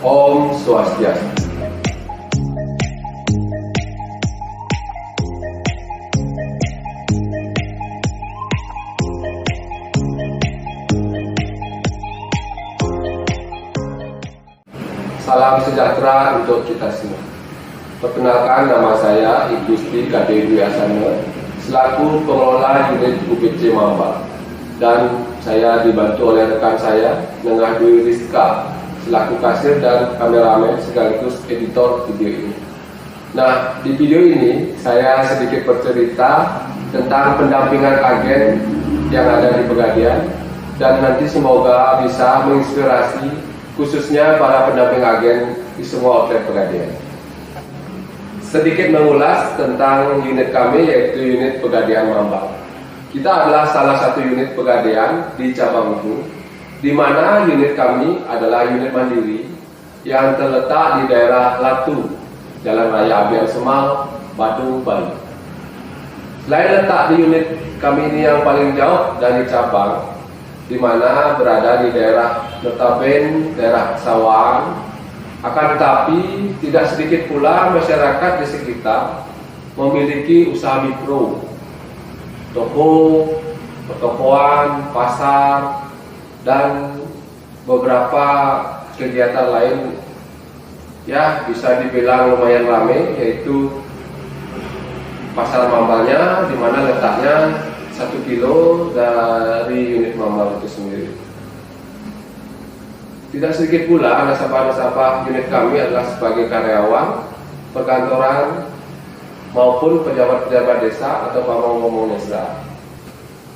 Om Swastiastu. Salam sejahtera untuk kita semua. Perkenalkan, nama saya Igusti Kade Dwi Asana, selaku pengelola unit UPC Mambal, dan saya dibantu oleh rekan saya, Nengah Dwi Rizka, selaku kasir dan kameramen sekaligus editor video ini. Nah, di video ini saya sedikit bercerita tentang pendampingan agen yang ada di Pegadaian, dan nanti semoga bisa menginspirasi khususnya para pendamping agen di semua outlet Pegadaian. Sedikit mengulas tentang unit kami, yaitu unit Pegadaian Mambal. Kita adalah salah satu unit Pegadaian di cabang itu, di mana unit kami adalah unit mandiri yang terletak di daerah Latu, Jalan Raya Abian Semal, Badung, Bali. Selain letak di unit kami ini yang paling jauh dari cabang, di mana berada di daerah notabene daerah Sawang, akan tetapi tidak sedikit pula masyarakat di sekitar memiliki usaha mikro, toko, pertokoan, pasar, dan beberapa kegiatan lain ya bisa dibilang lumayan ramai, yaitu pasar mambalnya, di mana letaknya 1 kilo dari unit Mambal itu sendiri. Tidak sedikit pula nasabah-nasabah unit kami adalah sebagai karyawan, perkantoran, maupun pejabat-pejabat desa atau pamong-pamong desa.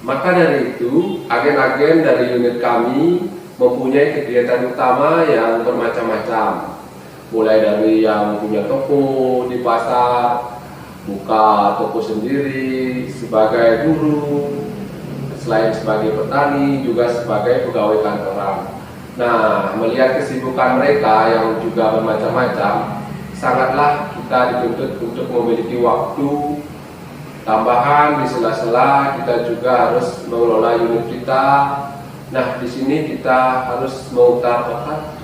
Maka dari itu, agen-agen dari unit kami mempunyai kegiatan utama yang bermacam-macam. Mulai dari yang punya toko di pasar, buka toko sendiri sebagai guru, selain sebagai petani juga sebagai pegawai kantoran. Nah, melihat kesibukan mereka yang juga bermacam-macam, sangatlah kita dituntut untuk memiliki waktu tambahan di sela-sela kita juga harus mengelola unit kita. Nah, di sini kita harus memutar otak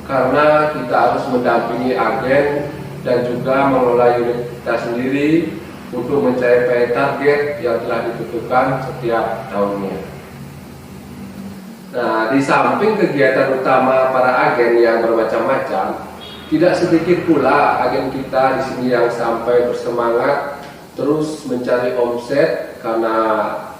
karena kita harus mendampingi agen dan juga mengelola unit kita sendiri untuk mencapai target yang telah ditentukan setiap tahunnya. Nah, di samping kegiatan utama para agen yang bermacam-macam, tidak sedikit pula agen kita di sini yang sampai bersemangat terus mencari omset karena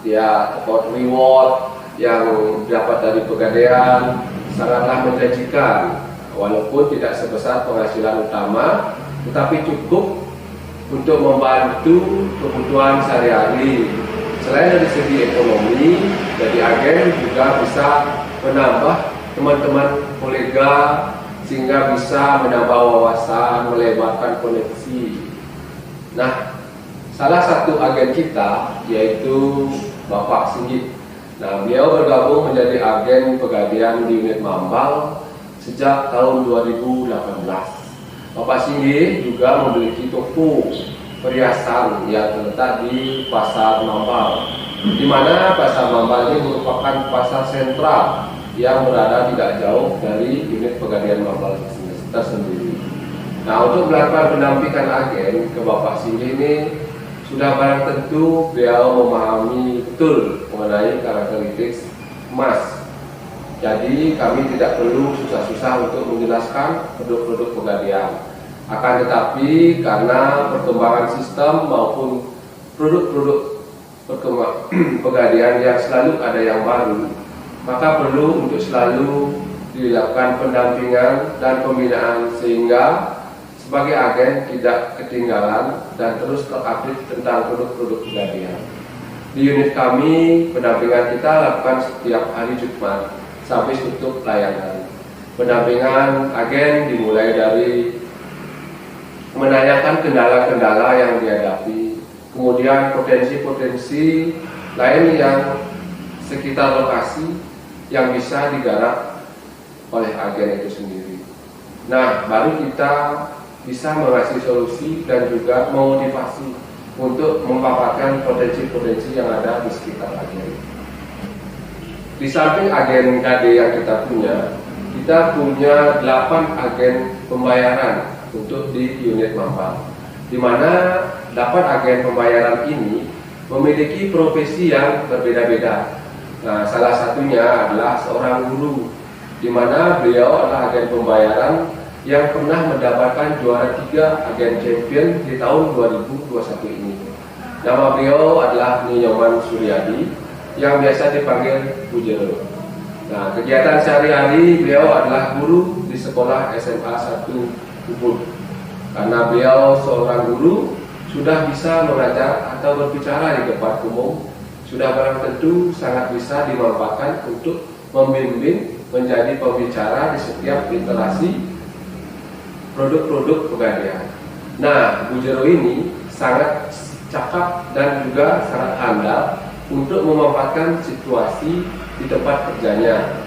dia dapat reward yang dapat dari Pegadaian sangatlah menjanjikan, walaupun tidak sebesar penghasilan utama, tetapi cukup untuk membantu kebutuhan sehari-hari. Selain dari segi ekonomi, jadi agen juga bisa menambah teman-teman kolega sehingga bisa menambah wawasan, melebarkan koneksi. Nah, salah satu agen kita yaitu Bapak Singgih. Nah, beliau bergabung menjadi agen Pegadaian di unit Mambal sejak tahun 2018. Bapak Singgih juga memiliki toko perhiasan yang terletak di Pasar Mambal, di mana Pasar Mambal ini merupakan pasar sentral yang berada tidak jauh dari unit Pegadaian Mambal tersendiri. Nah, untuk melakukan pendampingan agen ke Bapak Singgih ini, sudah barang tentu beliau memahami betul mengenai karakteristik emas. Jadi kami tidak perlu susah-susah untuk menjelaskan produk-produk Pegadaian. Akan tetapi karena perkembangan sistem maupun produk-produk Pegadaian yang selalu ada yang baru, maka perlu untuk selalu dilakukan pendampingan dan pembinaan sehingga sebagai agen tidak ketinggalan dan terus terupdate tentang produk-produk Pegadaian. Di unit kami, pendampingan kita lakukan setiap hari Jumat sampai tutup layanan. Pendampingan agen dimulai dari menanyakan kendala-kendala yang dihadapi, kemudian potensi-potensi lain yang sekitar lokasi yang bisa digarap oleh agen itu sendiri. Nah, baru kita bisa mengasih solusi dan juga memotivasi untuk memaparkan potensi-potensi yang ada di sekitar agen. Di samping agen KD yang kita punya, kita punya 8 agen pembayaran untuk di unit Mambal, di mana 8 agen pembayaran ini memiliki profesi yang berbeda-beda. Nah, salah satunya adalah seorang guru, di mana beliau adalah agen pembayaran yang pernah mendapatkan juara 3 agen champion di tahun 2021 ini. Nama beliau adalah Nyoman Suryadi, yang biasa dipanggil Bu Jero. Nah, kegiatan sehari-hari beliau adalah guru di sekolah SMA 1 Ubud. Karena beliau seorang guru, sudah bisa mengajar atau berbicara di depan umum, sudah barang tentu sangat bisa dimanfaatkan untuk membimbing menjadi pembicara di setiap literasi produk-produk pegadaian. Nah, Bu Jero ini sangat cakap dan juga sangat handal untuk memanfaatkan situasi di tempat kerjanya.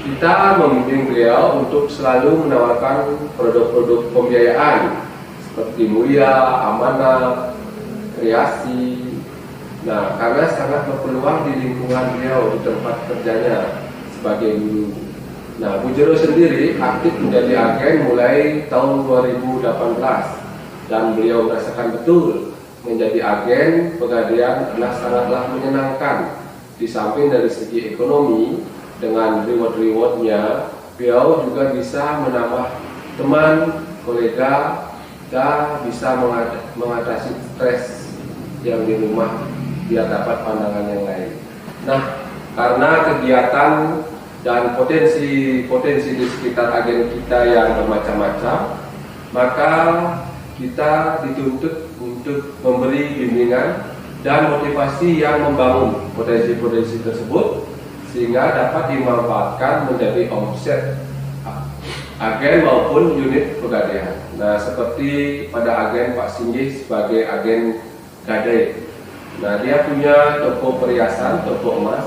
Kita membimbing beliau untuk selalu menawarkan produk-produk pembiayaan seperti Mulia, Amanah, Kreasi. Nah, karena sangat berpeluang di lingkungan beliau di tempat kerjanya sebagai guru. Nah, Bu Jero sendiri aktif menjadi agen mulai tahun 2018 dan beliau merasakan betul menjadi agen pegadaian adalah sangatlah menyenangkan. Di samping dari segi ekonomi, dengan reward-rewardnya, beliau juga bisa menambah teman, kolega, dan bisa mengatasi stres yang di rumah biar dapat pandangan yang lain. Nah, karena kegiatan dan potensi di sekitar agen kita yang bermacam-macam, maka kita dituntut untuk memberi bimbingan dan motivasi yang membangun potensi-potensi tersebut sehingga dapat dimanfaatkan menjadi omset agen maupun unit pegadaian. Nah, seperti pada agen Pak Singgih sebagai agen gadai. Nah, dia punya toko perhiasan, toko emas.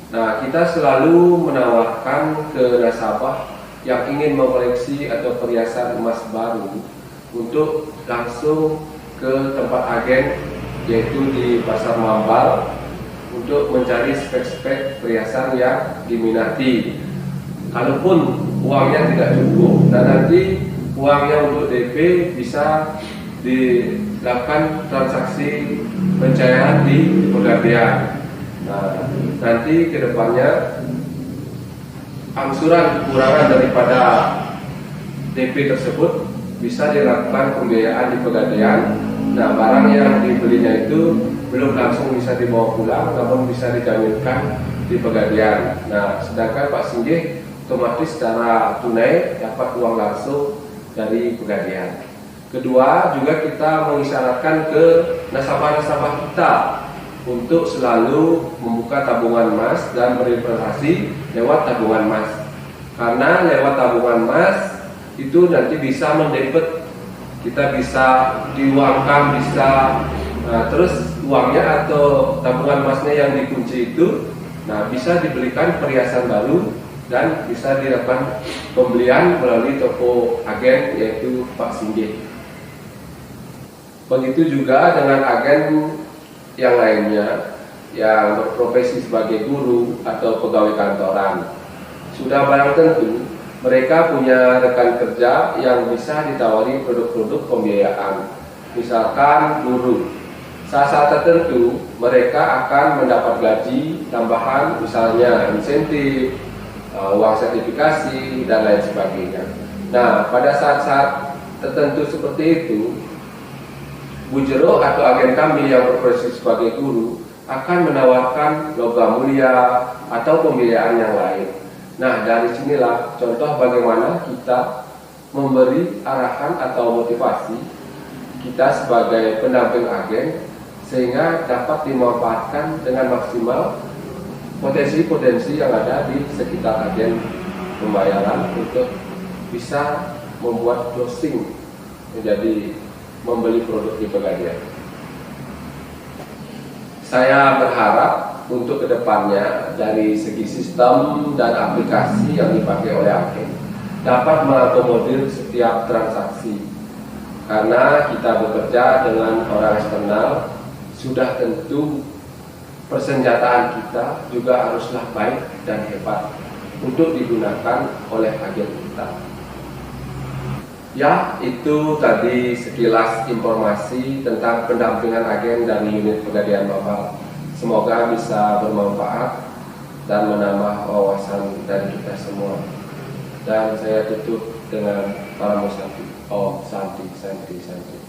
Nah, kita selalu menawarkan ke nasabah yang ingin mengoleksi atau perhiasan emas baru untuk langsung ke tempat agen, yaitu di Pasar Mambal, untuk mencari spek-spek perhiasan yang diminati. Kalaupun uangnya tidak cukup dan nanti uangnya untuk DP bisa dilakukan transaksi pencairan di pegadaian. Nah, nanti kedepannya angsuran kekurangan daripada DP tersebut bisa dilakukan pembiayaan di pegadaian. Nah, barang yang dibelinya itu belum langsung bisa dibawa pulang, namun bisa dijaminkan di pegadaian. Nah, sedangkan Pak Singgih otomatis secara tunai dapat uang langsung dari pegadaian. Kedua, juga kita mengisyaratkan ke nasabah-nasabah kita untuk selalu membuka tabungan emas dan berinvestasi lewat tabungan emas. Karena lewat tabungan emas itu nanti bisa mendebet, kita bisa diuangkan, bisa terus uangnya atau tabungan emasnya yang dikunci itu, nah bisa dibelikan perhiasan baru dan bisa dilakukan pembelian melalui toko agen yaitu Pak Singgih. Begitu juga dengan agen yang lainnya yang berprofesi sebagai guru atau pegawai kantoran. Sudah barang tentu mereka punya rekan kerja yang bisa ditawari produk-produk pembiayaan. Misalkan guru, saat-saat tertentu mereka akan mendapat gaji tambahan, misalnya insentif, uang sertifikasi, dan lain sebagainya. Nah, pada saat-saat tertentu seperti itu, Bu Jero atau agen kami yang berprofesi sebagai guru akan menawarkan logam mulia atau pembiayaan yang lain. Nah, dari sinilah contoh bagaimana kita memberi arahan atau motivasi kita sebagai pendamping agen sehingga dapat dimanfaatkan dengan maksimal potensi-potensi yang ada di sekitar agen pembayaran untuk bisa membuat closing menjadi membeli produk di pegadaian. Saya berharap untuk kedepannya dari segi sistem dan aplikasi yang dipakai oleh agen dapat mengakomodir setiap transaksi, karena kita bekerja dengan orang eksternal, sudah tentu persenjataan kita juga haruslah baik dan hebat. untuk digunakan oleh agen kita. Ya, itu tadi sekilas informasi tentang pendampingan agen dari unit Pegadaian Mapal. Semoga bisa bermanfaat dan menambah wawasan dari kita semua. Dan saya tutup dengan para musanti. Om Santi, Santi, Santi.